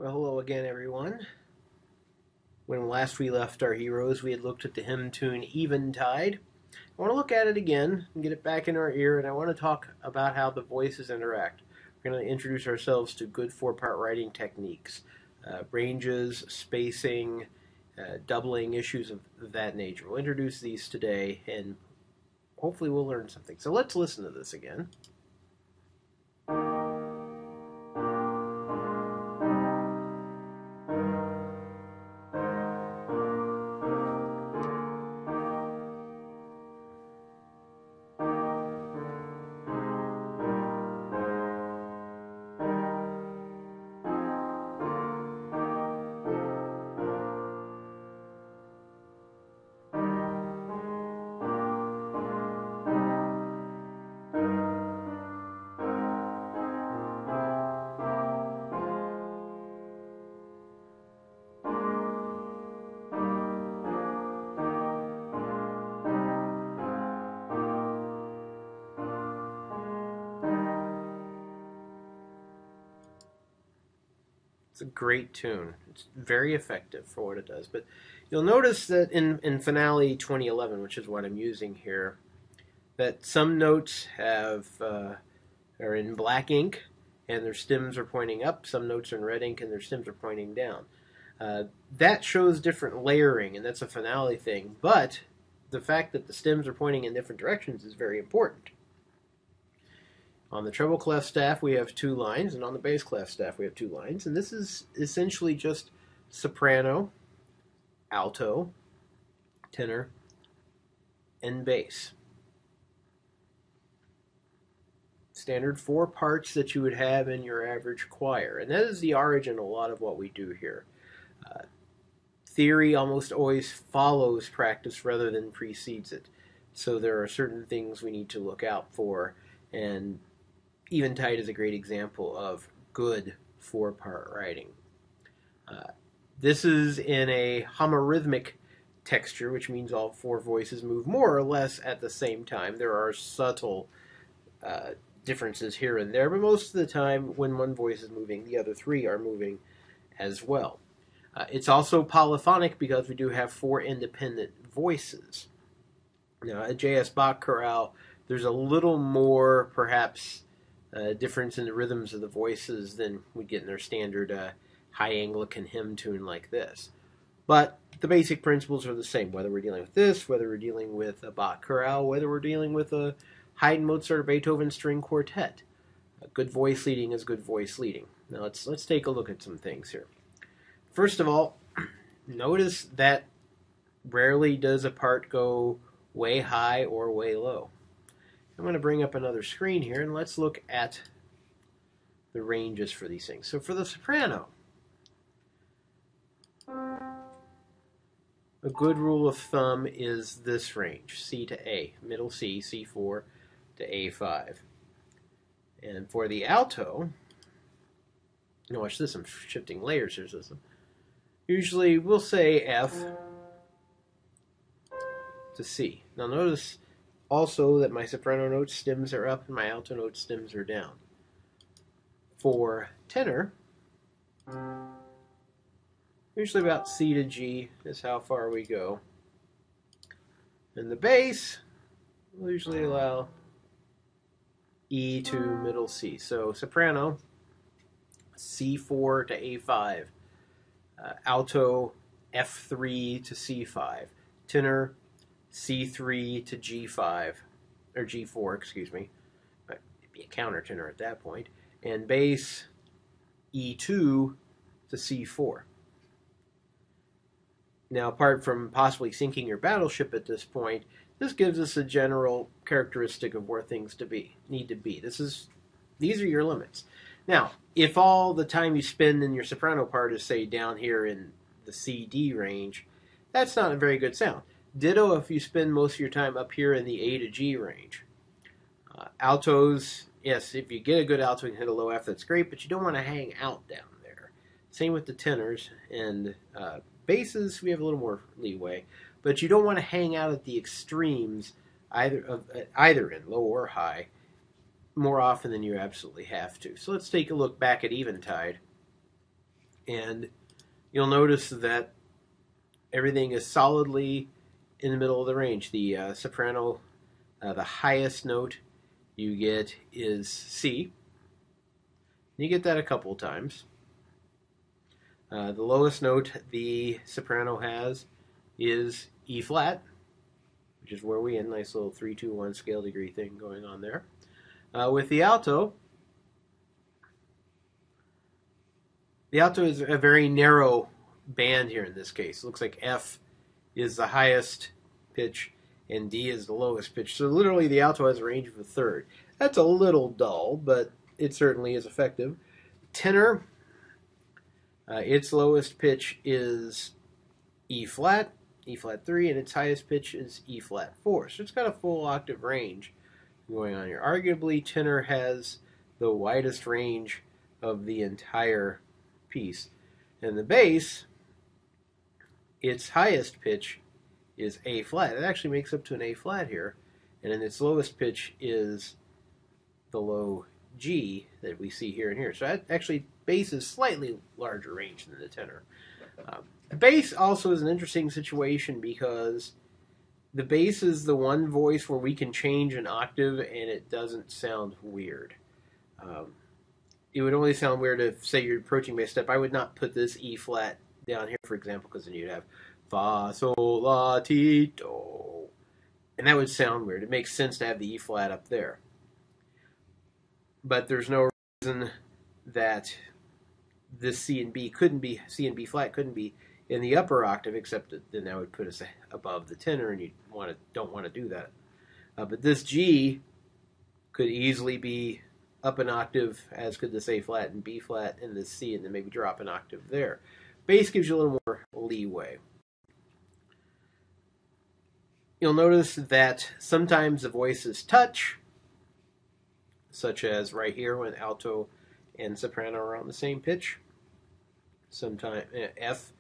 Well, hello again, everyone. When last we left our heroes, we had looked at the hymn tune Eventide. I want to look at it again and get it back in our ear, and I want to talk about how the voices interact. We're going to introduce ourselves to good four-part writing techniques, ranges, spacing, doubling, issues of that nature. We'll introduce these today, and hopefully we'll learn something. So let's listen to this again. It's a great tune. It's very effective for what it does. But you'll notice that in Finale 2011, which is what I'm using here, that some notes are in black ink and their stems are pointing up. Some notes are in red ink and their stems are pointing down. That shows different layering, and that's a finale thing. But the fact that the stems are pointing in different directions is very important. On the treble clef staff, we have 2 lines, and on the bass clef staff, we have 2 lines. And this is essentially just soprano, alto, tenor, and bass. Standard 4 parts that you would have in your average choir. And that is the origin of a lot of what we do here. Theory almost always follows practice rather than precedes it. So there are certain things we need to look out for, and Eventide is a great example of good 4-part writing. This is in a homorhythmic texture, which means all 4 voices move more or less at the same time. There are subtle differences here and there, but most of the time when one voice is moving, the other 3 are moving as well. It's also polyphonic because we do have 4 independent voices. Now, at J.S. Bach chorale, there's a little more, perhaps, difference in the rhythms of the voices than we get in their standard high Anglican hymn tune like this. But the basic principles are the same, whether we're dealing with this, whether we're dealing with a Bach chorale, whether we're dealing with a Haydn, Mozart, or Beethoven string quartet. Good voice leading is good voice leading. Now let's take a look at some things here. First of all, notice that rarely does a part go way high or way low. I'm going to bring up another screen here, and let's look at the ranges for these things. So for the soprano, a good rule of thumb is this range, C to A, middle C, C4 to A5. And for the alto, now watch this, I'm shifting layers here. Usually we'll say F to C. Now notice also that my soprano note stems are up and my alto note stems are down. For tenor, usually about C to G is how far we go. And the bass, we'll usually allow E to middle C. So soprano, C4 to A5. Alto, F3 to C5. Tenor, C3 to G5, or G4, excuse me. But it'd be a countertenor at that point. And bass, E2 to C4. Now, apart from possibly sinking your battleship at this point, this gives us a general characteristic of where things need to be. These are your limits. Now, if all the time you spend in your soprano part is, say, down here in the C-D range, that's not a very good sound. Ditto if you spend most of your time up here in the A to G range. Altos, yes, if you get a good alto and hit a low F, that's great, but you don't want to hang out down there. Same with the tenors, and basses, we have a little more leeway, but you don't want to hang out at the extremes, either in low or high, more often than you absolutely have to. So let's take a look back at Eventide. And you'll notice that everything is solidly in the middle of the range. The soprano, the highest note you get is C. You get that a couple times. The lowest note the soprano has is E flat, which is where we end. Nice little 3-2-1 scale degree thing going on there. With the alto is a very narrow band here in this case. It looks like F is the highest pitch and D is the lowest pitch. So literally the alto has a range of a third. That's a little dull, but it certainly is effective. Tenor, its lowest pitch is E flat 3, and its highest pitch is E flat 4. So it's got a full octave range going on here. Arguably, tenor has the widest range of the entire piece. And the bass, its highest pitch is A flat. It actually makes up to an A flat here. And then its lowest pitch is the low G that we see here and here. So that actually, bass is slightly larger range than the tenor. The bass also is an interesting situation because the bass is the one voice where we can change an octave and it doesn't sound weird. It would only sound weird if, say, you're approaching bass step. I would not put this E flat down here, for example, because then you'd have fa, sol, la, ti, do. And that would sound weird. It makes sense to have the E flat up there. But there's no reason that this C and B flat couldn't be in the upper octave, except that then that would put us above the tenor, and you don't want to do that. But this G could easily be up an octave, as could this A flat and B flat, and this C, and then maybe drop an octave there. Bass gives you a little more leeway. You'll notice that sometimes the voices touch, such as right here when alto and soprano are on the same pitch. Sometimes F,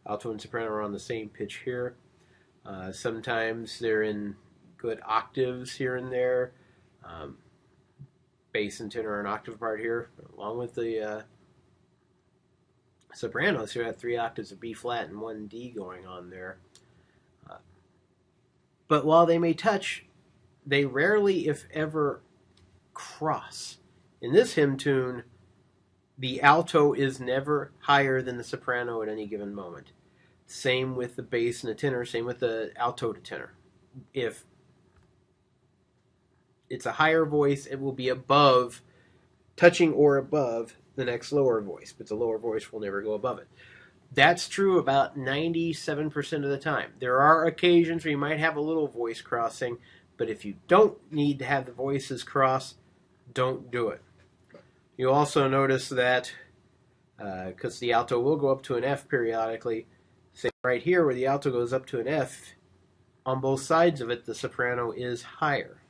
alto and soprano are on the same pitch here. Sometimes they're in good octaves here and there. Bass and tenor are an octave apart here, along with the sopranos. So you have 3 octaves of B flat and 1 D going on there. But while they may touch, they rarely, if ever, cross. In this hymn tune, the alto is never higher than the soprano at any given moment. Same with the bass and the tenor, same with the alto to tenor. If it's a higher voice, it will be above, touching or above the next lower voice, but the lower voice will never go above it. That's true about 97% of the time. There are occasions where you might have a little voice crossing, but if you don't need to have the voices cross, don't do it. You'll also notice that, because the alto will go up to an F periodically, say right here where the alto goes up to an F, on both sides of it the soprano is higher.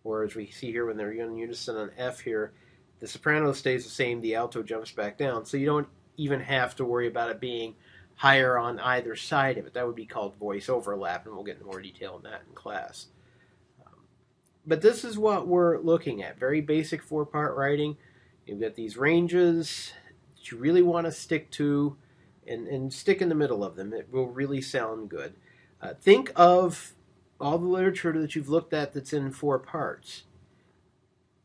Whereas we see here when they're in unison on F here, the soprano stays the same, the alto jumps back down. So you don't even have to worry about it being higher on either side of it. That would be called voice overlap, and we'll get into more detail on that in class. But this is what we're looking at. Very basic 4-part writing. You've got these ranges that you really want to stick to and stick in the middle of them. It will really sound good. Think of all the literature that you've looked at that's in 4 parts.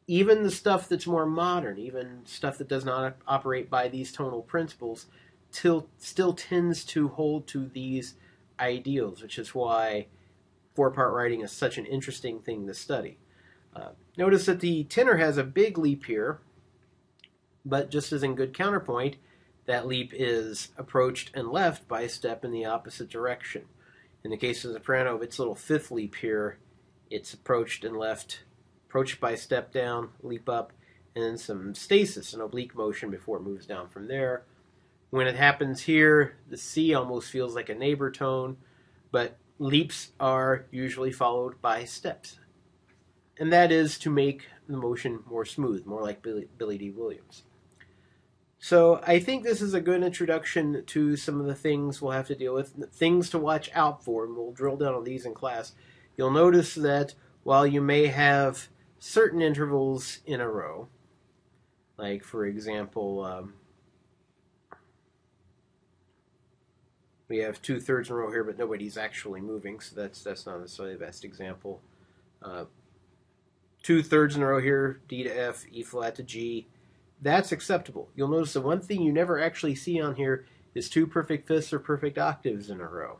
Even the stuff that's more modern, even stuff that does not operate by these tonal principles, still tends to hold to these ideals, which is why 4-part writing is such an interesting thing to study. Notice that the tenor has a big leap here, but just as in good counterpoint, that leap is approached and left by a step in the opposite direction. In the case of the soprano, its little 5th leap here, it's approached and left, approached by a step down, leap up, and then some stasis, an oblique motion before it moves down from there. When it happens here, the C almost feels like a neighbor tone, but leaps are usually followed by steps. And that is to make the motion more smooth, more like Billy D. Williams. So I think this is a good introduction to some of the things we'll have to deal with, things to watch out for, and we'll drill down on these in class. You'll notice that while you may have certain intervals in a row, like for example, We have 2/3 in a row here, but nobody's actually moving, so that's not necessarily the best example. 2/3 in a row here, D to F, E flat to G. That's acceptable. You'll notice the one thing you never actually see on here is 2 perfect fifths or perfect octaves in a row.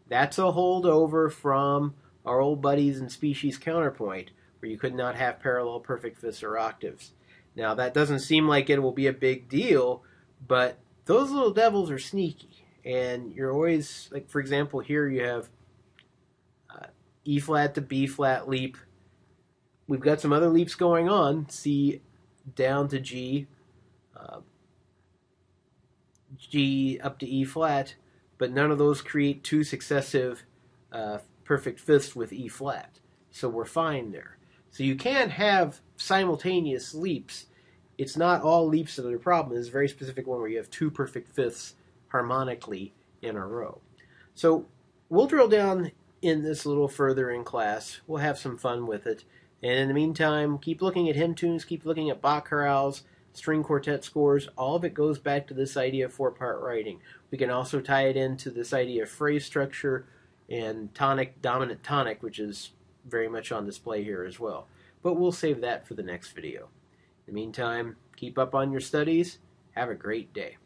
That's a holdover from our old buddies in species counterpoint, where you could not have parallel perfect fifths or octaves. Now, that doesn't seem like it will be a big deal, but those little devils are sneaky. And you're always, like, for example, here you have E flat to B flat leap. We've got some other leaps going on. C down to G, G up to E flat, but none of those create 2 successive perfect fifths with E flat. So we're fine there. So you can have simultaneous leaps. It's not all leaps that are the problem. It's a very specific one where you have 2 perfect fifths harmonically in a row. So we'll drill down in this a little further in class. We'll have some fun with it. And in the meantime, keep looking at hymn tunes, keep looking at Bach chorales, string quartet scores. All of it goes back to this idea of 4-part writing. We can also tie it into this idea of phrase structure and tonic, dominant tonic, which is very much on display here as well. But we'll save that for the next video. In the meantime, keep up on your studies. Have a great day.